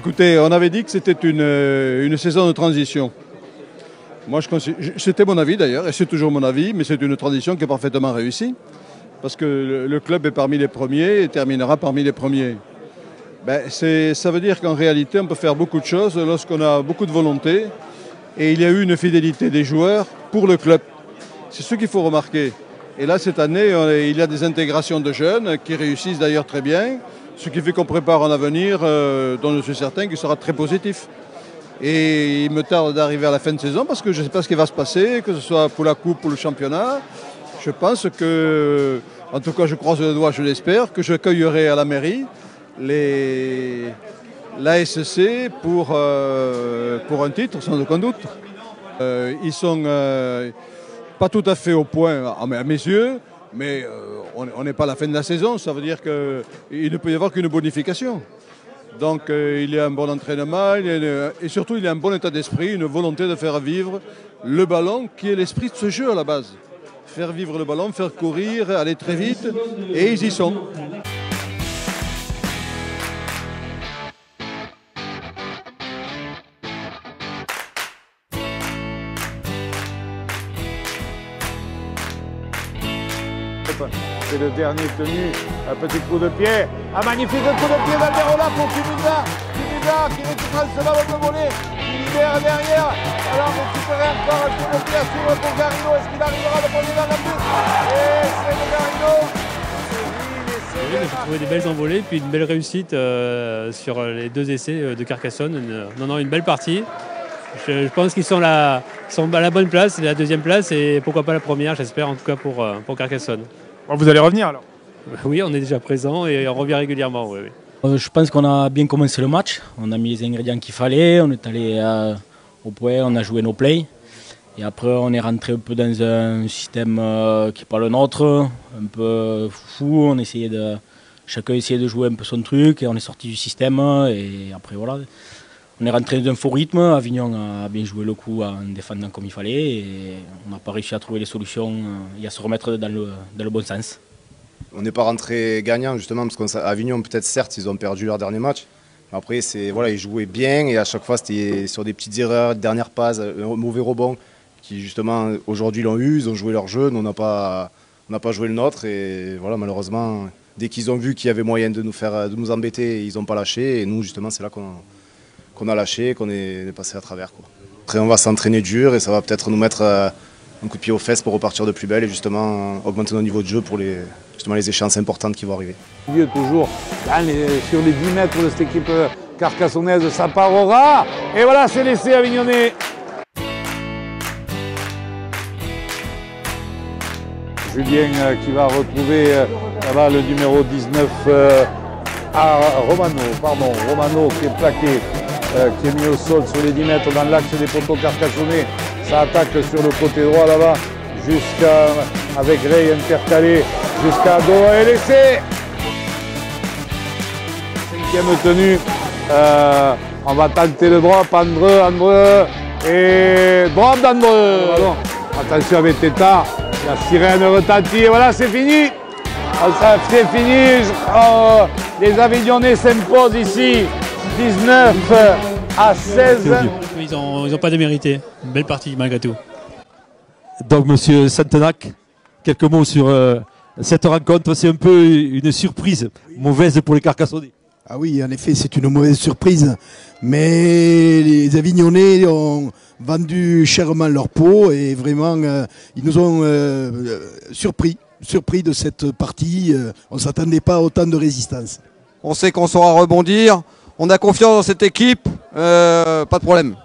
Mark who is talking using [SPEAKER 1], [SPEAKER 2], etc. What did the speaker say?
[SPEAKER 1] Écoutez, on avait dit que c'était une saison de transition. Moi, c'était mon avis d'ailleurs, et c'est toujours mon avis, mais c'est une transition qui est parfaitement réussie. Parce que le club est parmi les premiers et terminera parmi les premiers. Ça veut dire qu'en réalité, on peut faire beaucoup de choses lorsqu'on a beaucoup de volonté. Et il y a eu une fidélité des joueurs pour le club. C'est ce qu'il faut remarquer. Et là, cette année, il y a des intégrations de jeunes qui réussissent d'ailleurs très bien. Ce qui fait qu'on prépare un avenir dont je suis certain qu'il sera très positif. Et il me tarde d'arriver à la fin de saison parce que je ne sais pas ce qui va se passer, que ce soit pour la coupe ou le championnat. Je pense que, en tout cas je croise le doigt, je l'espère, que j'accueillerai à la mairie l'ASC pour un titre, sans aucun doute. Ils sont pas tout à fait au point à mes yeux, mais on n'est pas à la fin de la saison, ça veut dire qu'il ne peut y avoir qu'une bonification. Donc il y a un bon entraînement et surtout il y a un bon état d'esprit, une volonté de faire vivre le ballon qui est l'esprit de ce jeu à la base. Faire vivre le ballon, faire courir, aller très vite, et ils y sont.
[SPEAKER 2] C'est le dernier tenu, un petit coup de pied, un magnifique coup de pied d'Alberola pour Tumusa qui récupère ce ballon de volée, qui libère derrière, alors récupérer encore un coup de pied à suivre pour Garrido, est-ce qu'il arrivera le premier dans la but? Et c'est le Garrido.
[SPEAKER 3] Oui, j'ai trouvé des belles envolées, puis une belle réussite sur les deux essais de Carcassonne, une belle partie. Je pense qu'ils sont à la bonne place, la deuxième place et pourquoi pas la première, j'espère en tout cas pour Carcassonne.
[SPEAKER 2] Bon, vous allez revenir alors?
[SPEAKER 3] Oui, on est déjà présent et on revient régulièrement. Oui.
[SPEAKER 4] Je pense qu'on a bien commencé le match, on a mis les ingrédients qu'il fallait, on est allé au point, on a joué nos plays. Et après on est rentré un peu dans un système qui n'est pas le nôtre, un peu fou, chacun essayait de jouer un peu son truc et on est sorti du système et après voilà. On est rentré dans un faux rythme, Avignon a bien joué le coup en défendant comme il fallait et on n'a pas réussi à trouver les solutions et à se remettre dans le bon sens.
[SPEAKER 5] On n'est pas rentré gagnant justement parce qu'Avignon peut-être certes ils ont perdu leur dernier match. Mais après ils jouaient bien et à chaque fois c'était sur des petites erreurs, dernière passe, un mauvais rebond qui justement aujourd'hui l'ont eu, ils ont joué leur jeu, nous on n'a pas joué le nôtre et voilà malheureusement dès qu'ils ont vu qu'il y avait moyen de nous embêter, ils n'ont pas lâché et nous justement c'est là qu'on a lâché, qu'on est passé à travers. Après on va s'entraîner dur et ça va peut-être nous mettre un coup de pied aux fesses pour repartir de plus belle et justement augmenter notre niveau de jeu pour les échéances importantes qui vont arriver.
[SPEAKER 2] Milieu toujours, sur les 10 mètres de cette équipe carcassonnaise, ça parera et voilà c'est l'essai avignonnais. Julien qui va retrouver là-bas le numéro 19 Romano qui est plaqué, qui est mis au sol sur les 10 mètres dans l'axe des poteaux carcassonnais. Ça attaque sur le côté droit là-bas, avec Ray intercalé jusqu'à Doha et l'essai. Cinquième tenue, on va tenter le drop, Andreu et drop d'Andreu. Attention avec Tétard, la sirène retentit et voilà c'est fini. Ça c'est fini, les Avignonnais s'imposent ici, 19 à 16.
[SPEAKER 3] Ils n'ont pas démérité, une belle partie malgré tout.
[SPEAKER 6] Donc monsieur Santenac, quelques mots sur cette rencontre, c'est un peu une surprise mauvaise pour les Carcassonnais.
[SPEAKER 7] Ah oui, en effet, c'est une mauvaise surprise, mais les Avignonnais ont vendu chèrement leur peau et vraiment, ils nous ont surpris de cette partie. On ne s'attendait pas à autant de résistance.
[SPEAKER 8] On sait qu'on saura rebondir, on a confiance dans cette équipe, pas de problème.